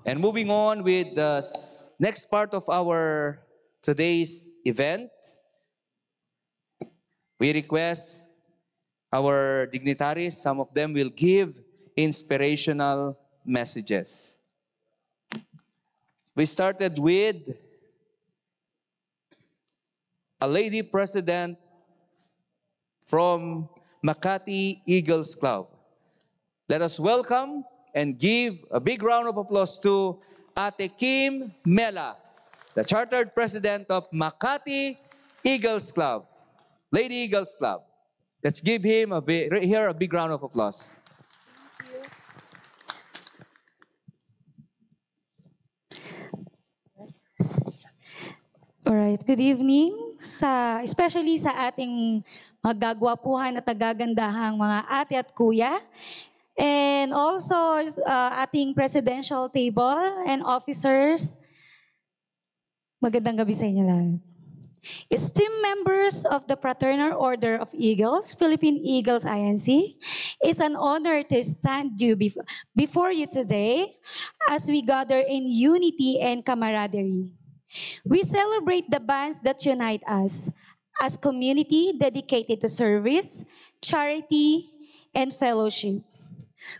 And moving on with the next part of our today's event, we request our dignitaries, some of them will give inspirational messages. We started with a lady president from Makati Eagles Club. Let us welcome and give a big round of applause to Ate Kim Mela, the Chartered President of Makati Eagles Club, Lady Eagles Club. Let's give him here a big round of applause. Alright, good evening especially sa ating magagwapuhan at nagagandahang mga ate at kuya. And also ating presidential table and officers. Magandang gabi sa inyo lahat. Esteemed members of the Fraternal Order of Eagles, Philippine Eagles INC, it's an honor to stand before you today as we gather in unity and camaraderie. We celebrate the bonds that unite us as community dedicated to service, charity, and fellowship.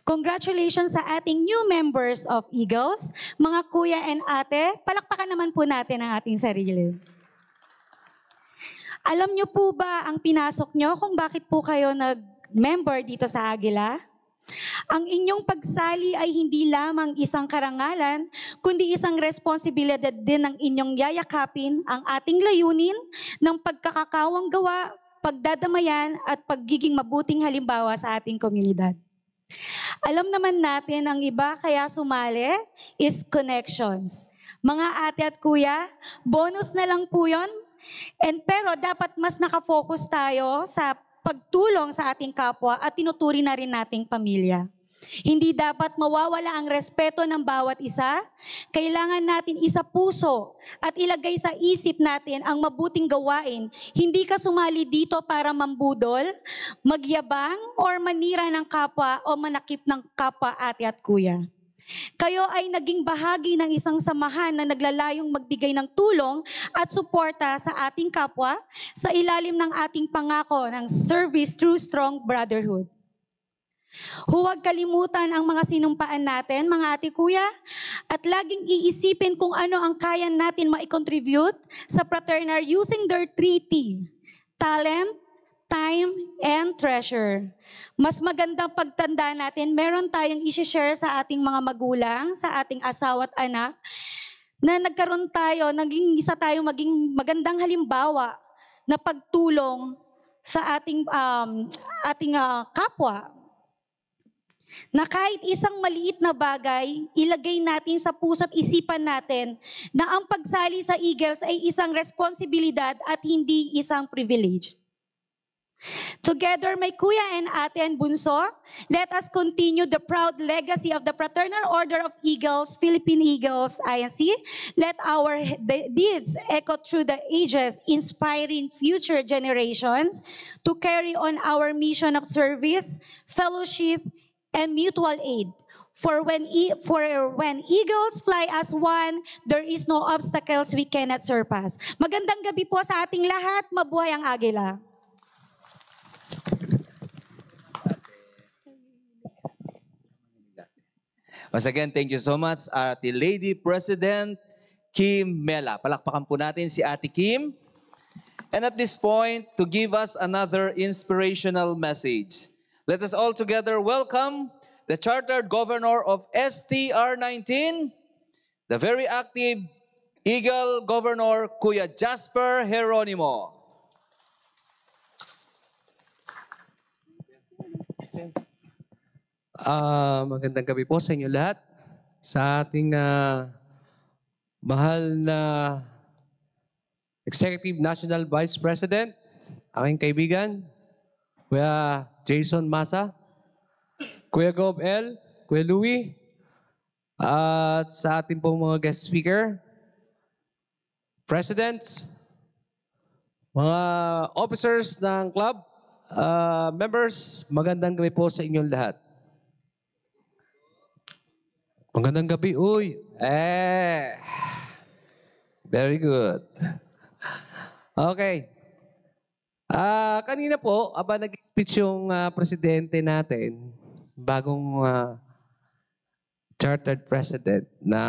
Congratulations sa ating new members of Eagles, mga kuya and ate, palakpakan naman po natin ang ating sarili. Alam niyo po ba ang pinasok niyo kung bakit po kayo nag-member dito sa Agila? Ang inyong pagsali ay hindi lamang isang karangalan, kundi isang responsibilidad din ng inyong yayakapin ang ating layunin ng pagkakakawang gawa, pagdadamayan at pagiging mabuting halimbawa sa ating komunidad. Alam naman natin ang iba kaya sumali is connections. Mga ate at kuya, bonus na lang po yun. Pero dapat mas nakafocus tayo sa pagtulong sa ating kapwa at tinuturi na rin nating pamilya. Hindi dapat mawawala ang respeto ng bawat isa. Kailangan natin isa puso at ilagay sa isip natin ang mabuting gawain. Hindi ka sumali dito para mambudol, magyabang, or manira ng kapwa o manakip ng kapwa ate at kuya. Kayo ay naging bahagi ng isang samahan na naglalayong magbigay ng tulong at suporta sa ating kapwa sa ilalim ng ating pangako ng service through strong brotherhood. Huwag kalimutan ang mga sinumpaan natin, mga ate kuya, at laging iisipin kung ano ang kaya natin ma-contribute sa fraternal using their 3T: talent, time, and treasure. Mas magandang pagtanda natin, meron tayong isi-share sa ating mga magulang, sa ating asawa at anak, na nagkaroon tayo, naging isa tayong maging magandang halimbawa na pagtulong sa ating kapwa. Na kahit isang maliit na bagay, ilagay natin sa puso't isipan natin na ang pagsali sa Eagles ay isang responsibilidad at hindi isang privilege. Together, my kuya and ate and bunso, let us continue the proud legacy of the Fraternal Order of Eagles, Philippine Eagles INC. Let our deeds echo through the ages, inspiring future generations to carry on our mission of service, fellowship, and mutual aid. For when eagles fly as one, there is no obstacles we cannot surpass. Magandang gabi po sa ating lahat. Mabuhay ang Agila. Once again, thank you so much, Ate Lady President Kim Mela. Palakpakan po natin si Ate Kim. And at this point, to give us another inspirational message, let us all together welcome the Chartered Governor of STR19, the very active Eagle Governor, Kuya Jasper Geronimo. Magandang gabi po sa inyo lahat. Sa ating mahal na Executive National Vice President, aking kaibigan, Kuya Jason Masa, Kuya Gob L, Kuya Louie, at sa ating pong mga guest speaker, presidents, mga officers ng club, members, magandang gabi po sa inyong lahat. Magandang gabi, uy. Very good. Okay. Kanina po, nag-speech yung presidente natin, bagong chartered president na